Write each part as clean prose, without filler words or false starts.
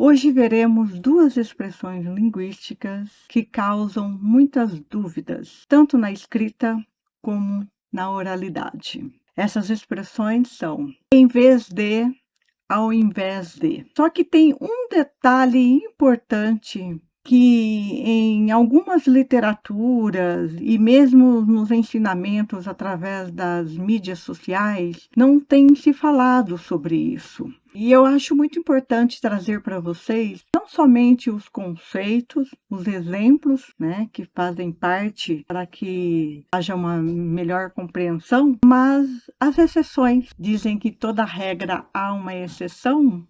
Hoje veremos duas expressões linguísticas que causam muitas dúvidas, tanto na escrita como na oralidade. Essas expressões são em vez de, ao invés de. Só que tem um detalhe importante que em algumas literaturas e mesmo nos ensinamentos através das mídias sociais não tem se falado sobre isso. E eu acho muito importante trazer para vocês não somente os conceitos, os exemplos, né, que fazem parte para que haja uma melhor compreensão, mas as exceções. Dizem que toda regra há uma exceção.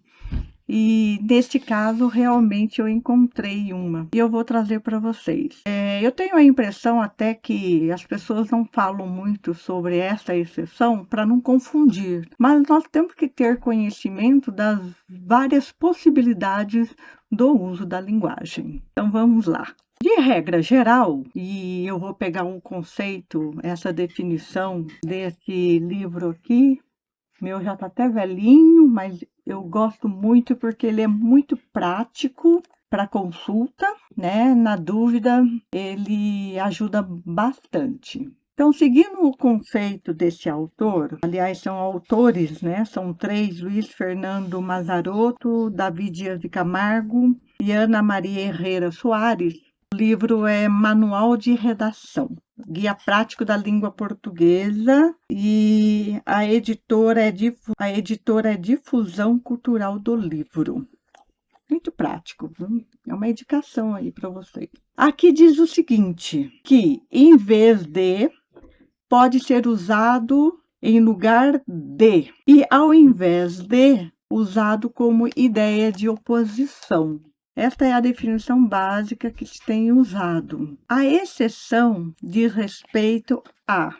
E neste caso, realmente eu encontrei uma e eu vou trazer para vocês. Eu tenho a impressão até que as pessoas não falam muito sobre essa exceção para não confundir, mas nós temos que ter conhecimento das várias possibilidades do uso da linguagem. Então vamos lá. De regra geral, e eu vou pegar um conceito, essa definição desse livro aqui. Meu já tá até velhinho, mas eu gosto muito porque ele é muito prático para consulta, né? Na dúvida, ele ajuda bastante. Então, seguindo o conceito desse autor, aliás, são autores, né? São três: Luiz Fernando Mazzaroto, David Dias de Camargo e Ana Maria Herrera Soares. O livro é Manual de Redação, Guia Prático da Língua Portuguesa, e a editora é Difusão Cultural do Livro. Muito prático, viu? É uma indicação aí para vocês. Aqui diz o seguinte, que em vez de pode ser usado em lugar de e ao invés de usado como ideia de oposição. Esta é a definição básica que se tem usado. A exceção diz respeito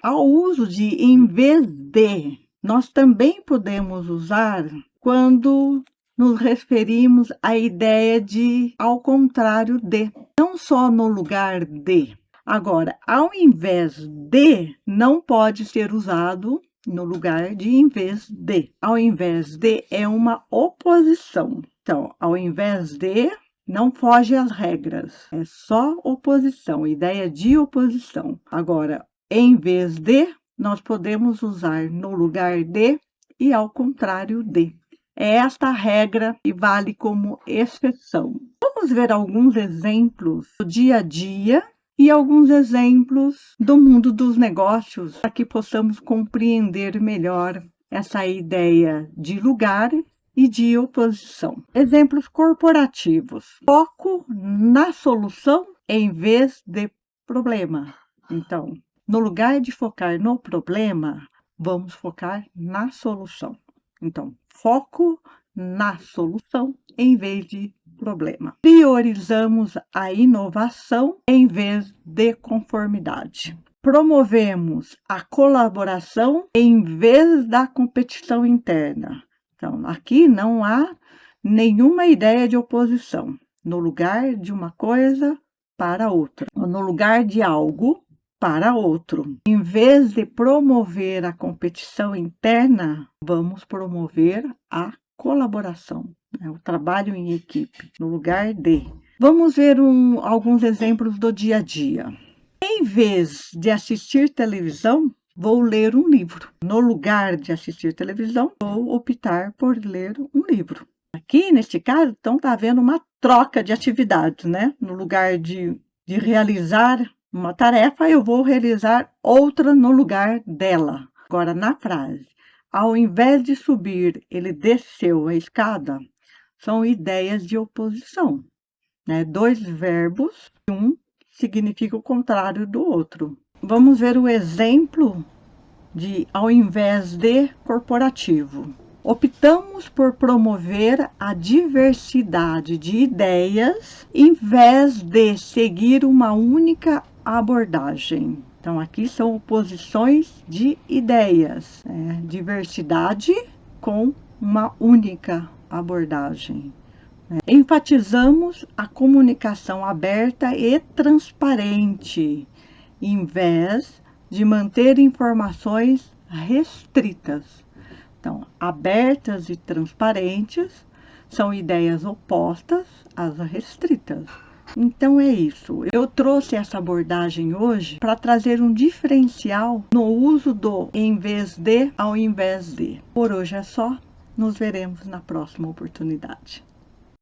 ao uso de em vez de. Nós também podemos usar quando nos referimos à ideia de ao contrário de, não só no lugar de. Agora, ao invés de, não pode ser usado no lugar de em vez de. Ao invés de é uma oposição. Então, ao invés de, não foge às regras, é só oposição, ideia de oposição. Agora, em vez de, nós podemos usar no lugar de e ao contrário de. É esta a regra e vale como exceção. Vamos ver alguns exemplos do dia a dia e alguns exemplos do mundo dos negócios para que possamos compreender melhor essa ideia de lugar e de oposição. Exemplos corporativos. Foco na solução em vez de problema. Então, no lugar de focar no problema, vamos focar na solução. Então, foco na solução em vez de problema. Priorizamos a inovação em vez de conformidade. Promovemos a colaboração em vez da competição interna. Então, aqui não há nenhuma ideia de oposição. No lugar de uma coisa para outra, no lugar de algo para outro. Em vez de promover a competição interna, vamos promover a colaboração, né? O trabalho em equipe, no lugar de. Vamos ver alguns exemplos do dia a dia. Em vez de assistir televisão, vou ler um livro. No lugar de assistir televisão, vou optar por ler um livro. Aqui, neste caso, então, está havendo uma troca de atividades, né? No lugar de realizar uma tarefa, eu vou realizar outra no lugar dela. Agora, na frase, ao invés de subir, ele desceu a escada, são ideias de oposição, né? Dois verbos, um significa o contrário do outro. Vamos ver o exemplo de ao invés de corporativo. Optamos por promover a diversidade de ideias em vez de seguir uma única abordagem. Então, aqui são oposições de ideias, né? Diversidade com uma única abordagem. Enfatizamos a comunicação aberta e transparente, em vez de manter informações restritas. Então, abertas e transparentes São ideias opostas às restritas. Então é isso. Eu trouxe essa abordagem hoje para trazer um diferencial no uso do em vez de ao invés de. Por hoje é só. Nos veremos na próxima oportunidade.